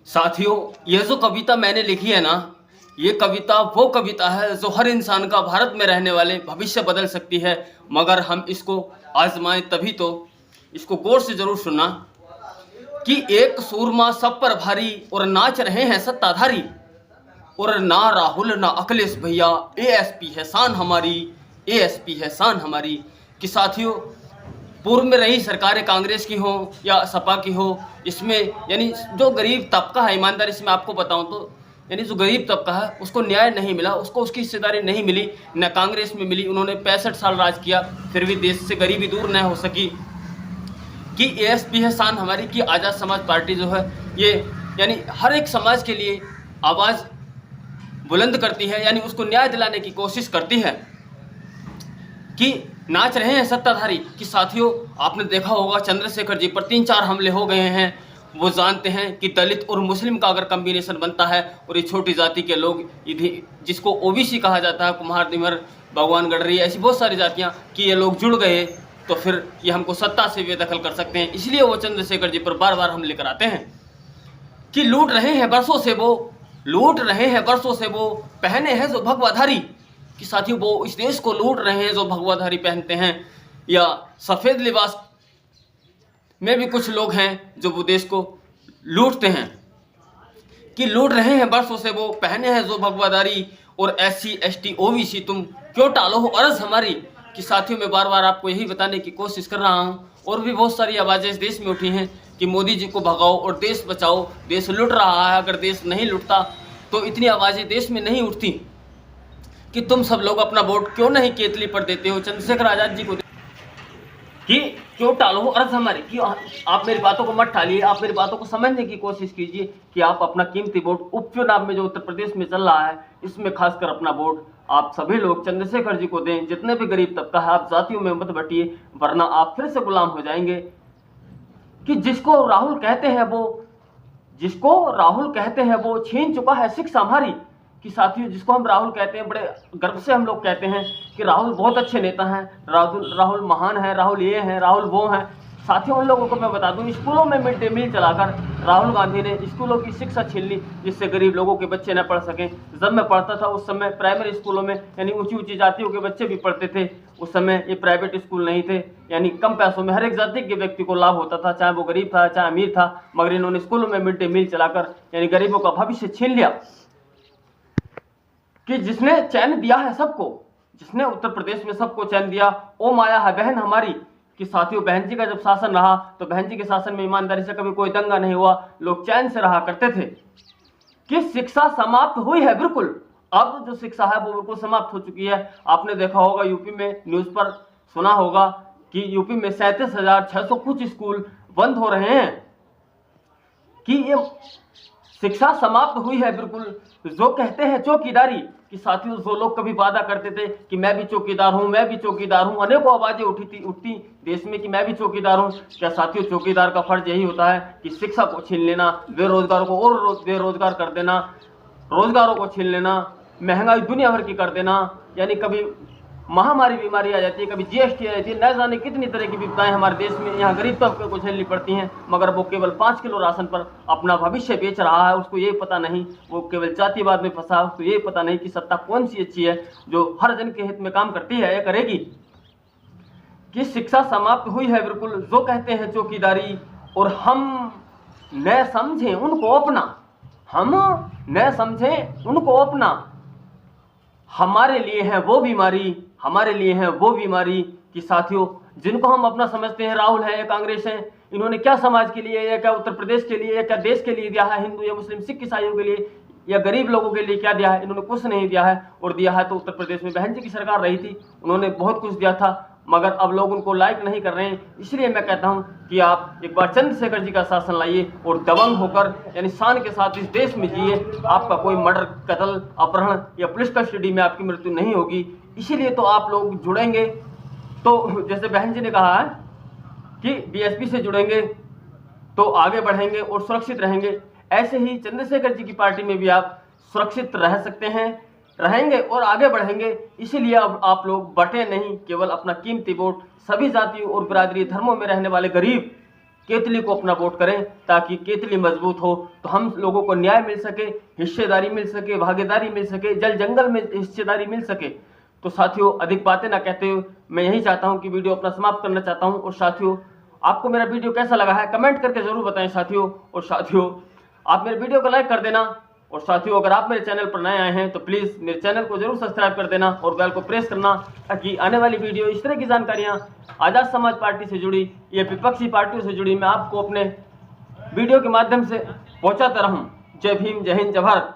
साथियों, ये जो कविता मैंने लिखी है ना, ये कविता वो कविता है जो हर इंसान का भारत में रहने वाले भविष्य बदल सकती है, मगर हम इसको आजमाएं तभी तो। इसको गौर से जरूर सुनना कि एक सूरमा सब पर भारी और नाच रहे हैं सत्ताधारी, और ना राहुल ना अखिलेश भैया, एएसपी है शान हमारी, एएसपी है शान हमारी। कि साथियों, पूर्व में रही सरकारें कांग्रेस की हो या सपा की हो, इसमें यानी जो गरीब तबका है, ईमानदारी से मैं आपको बताऊं तो, यानी जो गरीब तबका है उसको न्याय नहीं मिला, उसको उसकी हिस्सेदारी नहीं मिली, न कांग्रेस में मिली। उन्होंने 65 साल राज किया, फिर भी देश से गरीबी दूर न हो सकी। कि एएसपी है शान हमारी की आज़ाद समाज पार्टी जो है, ये यानी हर एक समाज के लिए आवाज़ बुलंद करती है, यानी उसको न्याय दिलाने की कोशिश करती है। कि नाच रहे हैं सत्ताधारी। कि साथियों, आपने देखा होगा चंद्रशेखर जी पर 3-4 हमले हो गए हैं। वो जानते हैं कि दलित और मुस्लिम का अगर कम्बिनेशन बनता है और ये छोटी जाति के लोग, जिसको ओबीसी कहा जाता है, कुम्हार, दिमर, भगवान गडरी, ऐसी बहुत सारी जातियाँ, कि ये लोग जुड़ गए तो फिर ये हमको सत्ता से बेदखल कर सकते हैं। इसलिए वो चंद्रशेखर जी पर बार बार हमले कराते हैं। कि लूट रहे हैं बरसों से वो, लूट रहे हैं बरसों से वो, पहने हैं जो भगवाधारी। कि साथियों, वो इस देश को लूट रहे हैं जो भगवाधारी पहनते हैं, या सफ़ेद लिबास में भी कुछ लोग हैं जो वो देश को लूटते हैं। कि लूट रहे हैं बरसों से वो, पहने हैं जो भगवाधारी, और SC ST OBC तुम क्यों टालो हो अर्ज हमारी। कि साथियों, मैं बार बार आपको यही बताने की कोशिश कर रहा हूँ, और भी बहुत सारी आवाज़ें इस देश में उठी हैं कि मोदी जी को भगाओ और देश बचाओ, देश लुट रहा है, अगर देश नहीं लुटता तो इतनी आवाज़ें देश में नहीं उठती। कि तुम सब लोग अपना वोट क्यों नहीं केतली पर देते हो चंद्रशेखर आजाद जी को। कि क्यों टालो हो अर्ज हमारी। कि आप मेरी बातों को मत टालिए, आप मेरी बातों को समझने की कोशिश कीजिए कि आप अपना कीमती वोट उपचुनाव में जो उत्तर प्रदेश में चल रहा है, इसमें खासकर अपना वोट आप सभी लोग चंद्रशेखर जी को दें। जितने भी गरीब तबका है, आप जातियों में मत बटिए, वरना आप फिर से गुलाम हो जाएंगे। कि जिसको राहुल कहते हैं वो, जिसको राहुल कहते हैं वो छीन चुका है शिक्षा हमारी। कि साथियों, जिसको हम राहुल कहते हैं, बड़े गर्व से हम लोग कहते हैं कि राहुल बहुत अच्छे नेता हैं, राहुल महान है, राहुल ये हैं, राहुल वो हैं। साथियों, उन लोगों को मैं बता दूं, स्कूलों में मिड डे मील चलाकर राहुल गांधी ने स्कूलों की शिक्षा छीन ली, जिससे गरीब लोगों के बच्चे न पढ़ सकें। जब मैं पढ़ता था उस समय प्राइमरी स्कूलों में, यानी ऊंची ऊंची जातियों के बच्चे भी पढ़ते थे। उस समय ये प्राइवेट स्कूल नहीं थे, यानी कम पैसों में हर एक जाति के व्यक्ति को लाभ होता था, चाहे वो गरीब था चाहे अमीर था। मगर इन्होंने स्कूलों में मिड डे मील चलाकर यानी गरीबों का भविष्य छीन लिया। कि जिसने चैन दिया है सबको, जिसने उत्तर प्रदेश में सबको चैन दिया, ओ माया है बहन हमारी। कि साथियों, बहन जी का जब शासन रहा तो बहन जी के शासन में ईमानदारी से कभी कोई दंगा नहीं हुआ, लोग चैन से रहा करते थे। कि शिक्षा समाप्त हुई है, बिल्कुल अब जो शिक्षा है वो बिल्कुल समाप्त हो चुकी है। आपने देखा होगा यूपी में, न्यूज पर सुना होगा कि यूपी में 37,600 कुछ स्कूल बंद हो रहे हैं। कि ये शिक्षा समाप्त हुई है, बिल्कुल जो कहते हैं चौकीदारी। कि साथियों, जो लोग कभी वादा करते थे कि मैं भी चौकीदार हूं, मैं भी चौकीदार हूं, अनेकों आवाजें उठती देश में कि मैं भी चौकीदार हूं। क्या साथियों, चौकीदार का फर्ज यही होता है कि शिक्षा को छीन लेना, बेरोजगारों को और बेरोजगार कर देना, रोजगारों को छीन लेना, महंगाई दुनिया भर की कर देना। यानी कभी महामारी बीमारी आ जाती है, कभी GST आ जाती है, न जाने कितनी तरह की विपदाएं हमारे देश में यहाँ गरीब तबके को झेलनी पड़ती हैं। मगर वो केवल 5 किलो राशन पर अपना भविष्य बेच रहा है, उसको ये पता नहीं, वो केवल जातिवाद में फंसा है, उसको ये पता नहीं कि सत्ता कौन सी अच्छी है जो हर जन के हित में काम करती है या करेगी। कि शिक्षा समाप्त हुई है, बिल्कुल जो कहते हैं चौकीदारी, और हम न समझें उनको अपना, हम न समझें उनको अपना, हमारे लिए है वो बीमारी, हमारे लिए है वो बीमारी। कि साथियों, जिनको हम अपना समझते हैं, राहुल है या कांग्रेस है, इन्होंने क्या समाज के लिए या क्या उत्तर प्रदेश के लिए या क्या देश के लिए दिया है, हिंदू या मुस्लिम सिख ईसाइयों के लिए या गरीब लोगों के लिए क्या दिया है? इन्होंने कुछ नहीं दिया है। और दिया है तो उत्तर प्रदेश में बहन जी की सरकार रही थी, उन्होंने बहुत कुछ दिया था, मगर अब लोग उनको लाइक नहीं कर रहे हैं। इसलिए मैं कहता हूं कि आप एक बार चंद्रशेखर जी का शासन लाइए और दबंग होकर यानी शान के साथ इस देश में जिए। आपका कोई मर्डर, कत्ल, अपहरण या पुलिस कस्टडी में आपकी मृत्यु नहीं होगी। इसीलिए तो आप लोग जुड़ेंगे, तो जैसे बहन जी ने कहा है कि बीएसपी से जुड़ेंगे तो आगे बढ़ेंगे और सुरक्षित रहेंगे। ऐसे ही चंद्रशेखर जी की पार्टी में भी आप सुरक्षित रह सकते हैं, रहेंगे और आगे बढ़ेंगे। इसीलिए अब आप लोग बटे नहीं, केवल अपना कीमती वोट सभी जातियों और बिरादरी धर्मों में रहने वाले गरीब केतली को अपना वोट करें, ताकि केतली मजबूत हो तो हम लोगों को न्याय मिल सके, हिस्सेदारी मिल सके, भागीदारी मिल सके, जल जंगल में हिस्सेदारी मिल सके। तो साथियों, अधिक बातें ना कहते हुए मैं यही चाहता हूं कि वीडियो अपना समाप्त करना चाहता हूं। और साथियों, आपको मेरा वीडियो कैसा लगा है कमेंट करके जरूर बताएं साथियों। और साथियों, आप मेरे वीडियो को लाइक कर देना। और साथियों, अगर आप मेरे चैनल पर नए आए हैं तो प्लीज़ मेरे चैनल को जरूर सब्सक्राइब कर देना और बेल को प्रेस करना, ताकि आने वाली वीडियो इस तरह की जानकारियां आज़ाद समाज पार्टी से जुड़ी या विपक्षी पार्टियों से जुड़ी मैं आपको अपने वीडियो के माध्यम से पहुंचाता रहूं। जय भीम, जय हिंद, जय भारत।